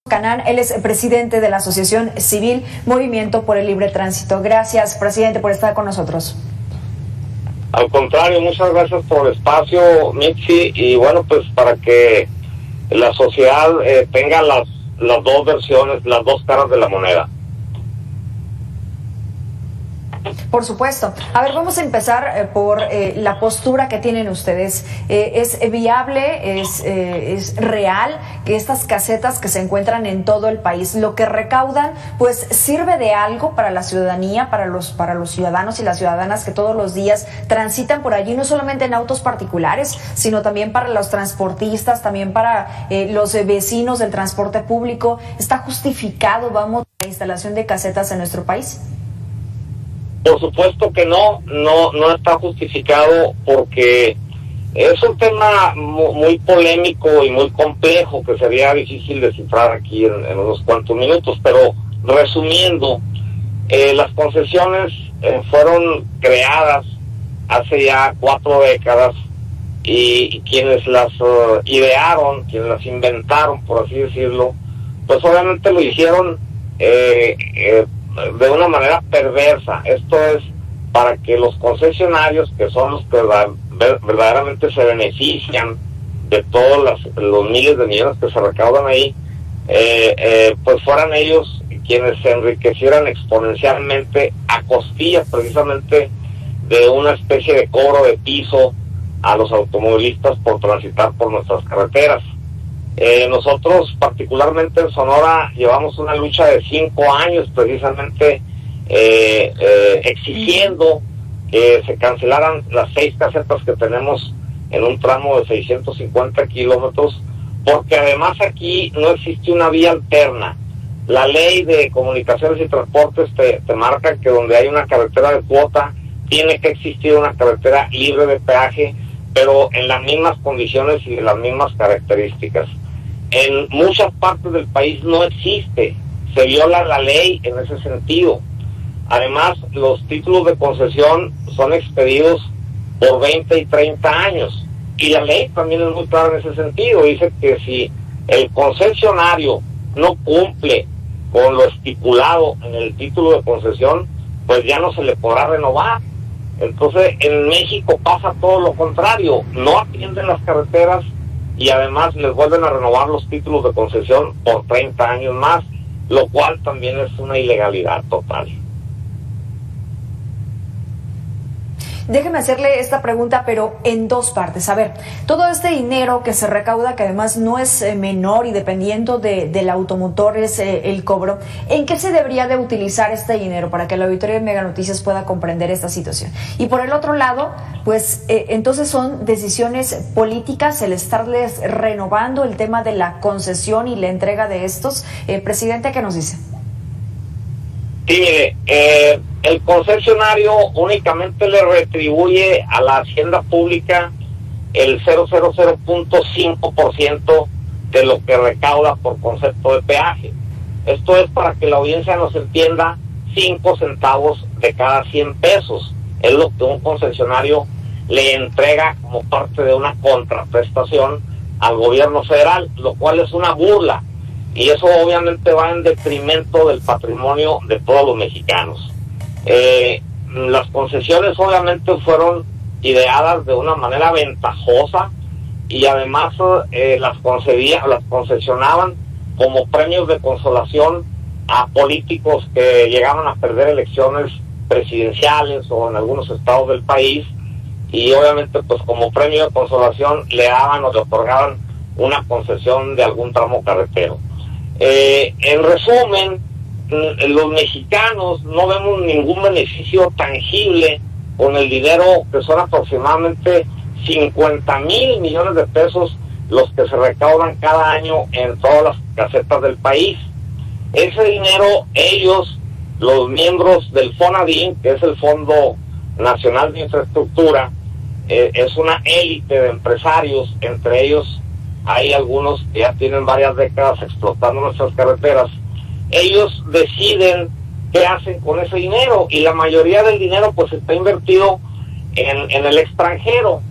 Canán, él es presidente de la Asociación Civil Movimiento por el Libre Tránsito. Gracias, presidente, por estar con nosotros. Al contrario, muchas gracias por el espacio, Mitzi, y bueno, pues para que la sociedad tenga las dos versiones, las dos caras de la moneda. Por supuesto. A ver, vamos a empezar por la postura que tienen ustedes. ¿Es viable, es real que estas casetas que se encuentran en todo el país, lo que recaudan, pues sirve de algo para la ciudadanía, para los ciudadanos y las ciudadanas que todos los días transitan por allí, no solamente en autos particulares, sino también para los transportistas, también para los vecinos del transporte público? ¿Está justificado, vamos, la instalación de casetas en nuestro país? Por supuesto que no está justificado, porque es un tema muy polémico y muy complejo que sería difícil descifrar aquí en unos cuantos minutos, pero resumiendo, las concesiones fueron creadas hace ya 4 décadas y quienes las idearon, quienes las inventaron, por así decirlo, pues obviamente lo hicieron de una manera perversa. Esto es para que los concesionarios, que son los que verdaderamente se benefician de todos los miles de millones que se recaudan ahí, pues fueran ellos quienes se enriquecieran exponencialmente a costillas precisamente de una especie de cobro de piso a los automovilistas por transitar por nuestras carreteras. Nosotros, particularmente en Sonora, llevamos una lucha de 5 años precisamente exigiendo que se cancelaran las 6 casetas que tenemos en un tramo de 650 kilómetros, porque además aquí no existe una vía alterna. La ley de comunicaciones y transportes te marca que donde hay una carretera de cuota, tiene que existir una carretera libre de peaje, pero en las mismas condiciones y en las mismas características. En muchas partes del país no existe, se viola la ley en ese sentido. Además, los títulos de concesión son expedidos por 20 y 30 años, y la ley también es muy clara en ese sentido. Dice que si el concesionario no cumple con lo estipulado en el título de concesión, pues ya no se le podrá renovar. Entonces, en México pasa todo lo contrario, no atienden las carreteras y además les vuelven a renovar los títulos de concesión por 30 años más, lo cual también es una ilegalidad total. Déjeme hacerle esta pregunta, pero en 2 partes. A ver, todo este dinero que se recauda, que además no es menor y dependiendo del automotor es el cobro, ¿en qué se debería de utilizar este dinero para que la auditoría de Mega Noticias pueda comprender esta situación? Y por el otro lado, pues entonces son decisiones políticas el estarles renovando el tema de la concesión y la entrega de estos. Presidente, ¿qué nos dice? Sí, mire, el concesionario únicamente le retribuye a la hacienda pública el 0,0005% de lo que recauda por concepto de peaje. Esto es, para que la audiencia nos entienda, 5 centavos de cada 100 pesos. Es lo que un concesionario le entrega como parte de una contraprestación al gobierno federal, lo cual es una burla. Y eso obviamente va en detrimento del patrimonio de todos los mexicanos. Las concesiones obviamente fueron ideadas de una manera ventajosa y además las concesionaban como premios de consolación a políticos que llegaban a perder elecciones presidenciales o en algunos estados del país, y obviamente pues como premio de consolación le daban o le otorgaban una concesión de algún tramo carretero. En resumen, los mexicanos no vemos ningún beneficio tangible con el dinero, que son aproximadamente 50,000 millones de pesos los que se recaudan cada año en todas las casetas del país. Ese dinero, ellos, los miembros del FONADIN, que es el Fondo Nacional de Infraestructura, es una élite de empresarios, entre ellos hay algunos que ya tienen varias décadas explotando nuestras carreteras. Ellos deciden qué hacen con ese dinero, y la mayoría del dinero pues está invertido en el extranjero,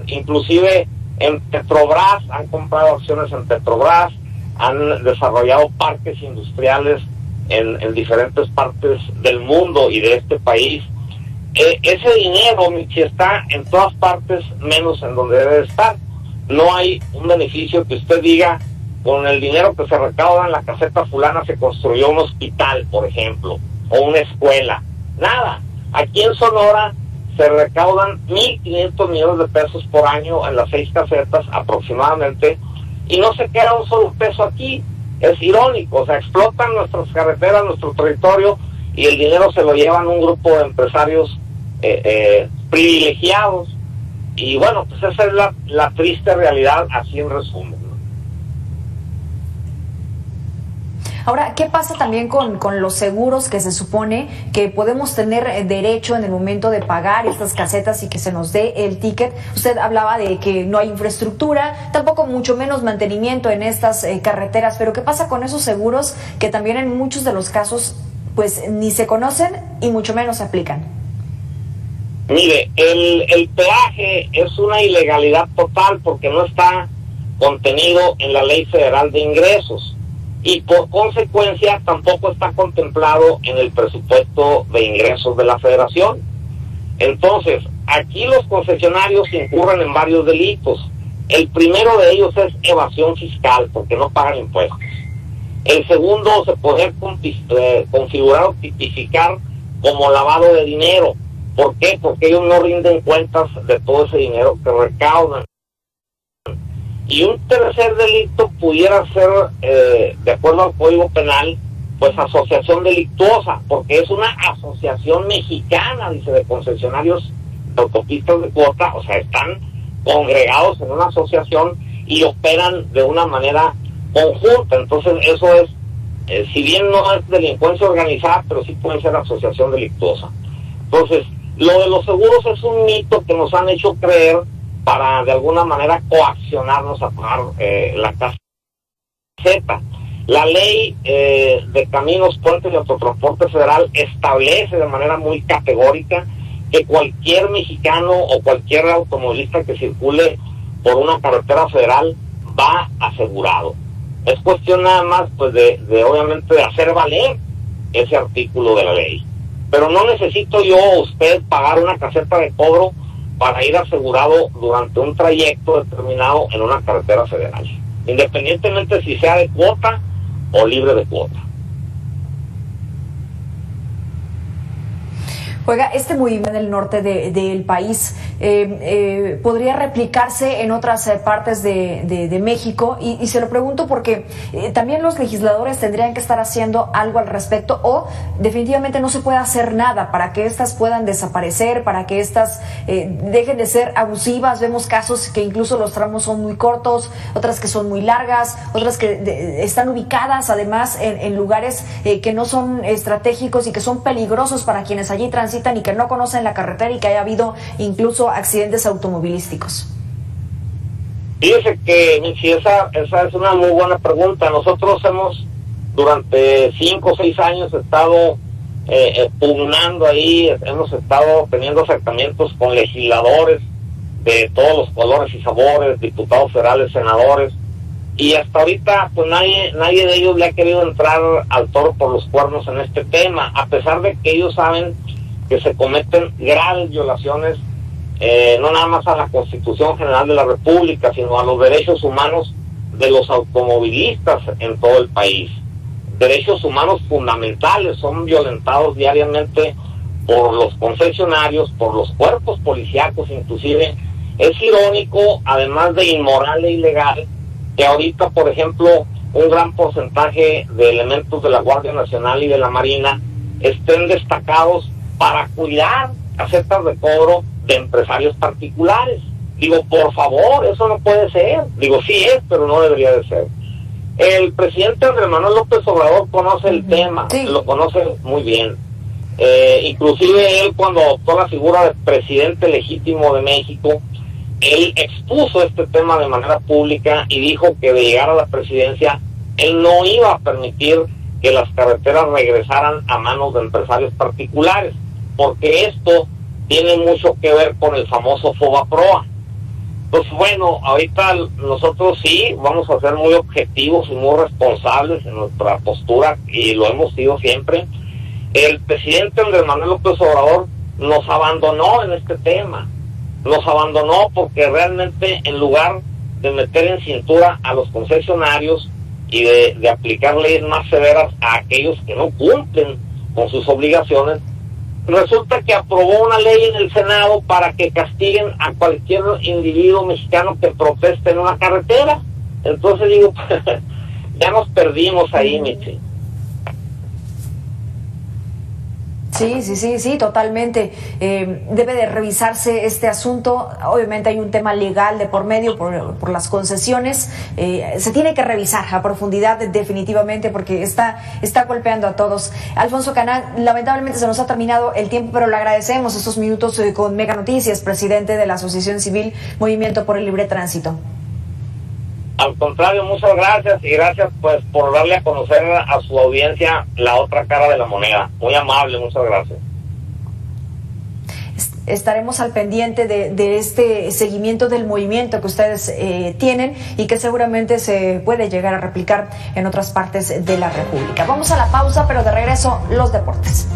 inclusive en Petrobras. Han comprado acciones en Petrobras, han desarrollado parques industriales en diferentes partes del mundo y de este país. Ese dinero, Michi, está en todas partes menos en donde debe estar. No hay un beneficio que usted diga, con el dinero que se recauda en la caseta fulana se construyó un hospital, por ejemplo, o una escuela. Nada. Aquí en Sonora se recaudan 1.500 millones de pesos por año en las 6 casetas aproximadamente, y no se queda un solo peso aquí. Es irónico, o sea, explotan nuestras carreteras, nuestro territorio, y el dinero se lo llevan un grupo de empresarios privilegiados. Y bueno, pues esa es la triste realidad, así en resumen, ¿no? Ahora, ¿qué pasa también con los seguros que se supone que podemos tener derecho en el momento de pagar estas casetas y que se nos dé el ticket? Usted hablaba de que no hay infraestructura, tampoco mucho menos mantenimiento en estas carreteras, pero ¿qué pasa con esos seguros que también en muchos de los casos pues ni se conocen y mucho menos se aplican? Mire, el peaje es una ilegalidad total porque no está contenido en la Ley Federal de Ingresos y por consecuencia tampoco está contemplado en el presupuesto de ingresos de la Federación. Entonces, aquí los concesionarios incurren en varios delitos. El primero de ellos es evasión fiscal porque no pagan impuestos. El segundo se puede configurar o tipificar como lavado de dinero. ¿Por qué? Porque ellos no rinden cuentas de todo ese dinero que recaudan. Y un tercer delito pudiera ser, de acuerdo al Código Penal, pues asociación delictuosa, porque es una asociación mexicana, dice, de concesionarios de autopistas de cuota, o sea, están congregados en una asociación y operan de una manera conjunta. Entonces eso es, si bien no es delincuencia organizada, pero sí puede ser asociación delictuosa. Entonces, lo de los seguros es un mito que nos han hecho creer para de alguna manera coaccionarnos a pagar la caseta. La ley de caminos, puentes y autotransporte federal establece de manera muy categórica que cualquier mexicano o cualquier automovilista que circule por una carretera federal va asegurado. Es cuestión nada más pues de obviamente de hacer valer ese artículo de la ley. Pero no necesito yo o usted pagar una caseta de cobro para ir asegurado durante un trayecto determinado en una carretera federal, independientemente si sea de cuota o libre de cuota. Oiga, este movimiento del norte del país podría replicarse en otras partes de México y se lo pregunto porque también los legisladores tendrían que estar haciendo algo al respecto o definitivamente no se puede hacer nada para que estas puedan desaparecer, para que estas dejen de ser abusivas. Vemos casos que incluso los tramos son muy cortos, otras que son muy largas, otras que están ubicadas además en lugares que no son estratégicos y que son peligrosos para quienes allí transitan y que no conocen la carretera y que haya habido incluso accidentes automovilísticos. Fíjese que, Michi, esa es una muy buena pregunta. Nosotros hemos durante 5 o 6 años estado pugnando ahí, hemos estado teniendo acercamientos con legisladores de todos los colores y sabores, diputados federales, senadores, y hasta ahorita pues nadie de ellos le ha querido entrar al toro por los cuernos en este tema, a pesar de que ellos saben que se cometen graves violaciones, no nada más a la Constitución General de la República, sino a los derechos humanos de los automovilistas en todo el país. Derechos humanos fundamentales son violentados diariamente por los concesionarios, por los cuerpos policíacos inclusive. Es irónico, además de inmoral e ilegal, que ahorita, por ejemplo, un gran porcentaje de elementos de la Guardia Nacional y de la Marina estén destacados para cuidar casetas de cobro de empresarios particulares. Digo, por favor, eso no puede ser. Digo, sí es, pero no debería de ser. El presidente Andrés Manuel López Obrador conoce el tema, sí. Lo conoce muy bien. Inclusive él, cuando adoptó la figura de presidente legítimo de México, él expuso este tema de manera pública y dijo que de llegar a la presidencia, él no iba a permitir que las carreteras regresaran a manos de empresarios particulares, porque esto tiene mucho que ver con el famoso FOBAPROA. Pues bueno, ahorita nosotros sí vamos a ser muy objetivos y muy responsables en nuestra postura, y lo hemos sido siempre. El presidente Andrés Manuel López Obrador nos abandonó en este tema, nos abandonó porque realmente, en lugar de meter en cintura a los concesionarios y de aplicar leyes más severas a aquellos que no cumplen con sus obligaciones, resulta que aprobó una ley en el Senado para que castiguen a cualquier individuo mexicano que proteste en una carretera. Entonces digo, ya nos perdimos ahí, Michi. Sí, totalmente. Debe de revisarse este asunto. Obviamente hay un tema legal de por medio por las concesiones. Se tiene que revisar a profundidad definitivamente, porque está golpeando a todos. Alfonso Canal, lamentablemente se nos ha terminado el tiempo, pero le agradecemos estos minutos con Mega Noticias, presidente de la Asociación Civil Movimiento por el Libre Tránsito. Al contrario, muchas gracias, y gracias pues por darle a conocer a su audiencia la otra cara de la moneda. Muy amable, muchas gracias. Estaremos al pendiente de este seguimiento del movimiento que ustedes tienen, y que seguramente se puede llegar a replicar en otras partes de la República. Vamos a la pausa, pero de regreso, los deportes.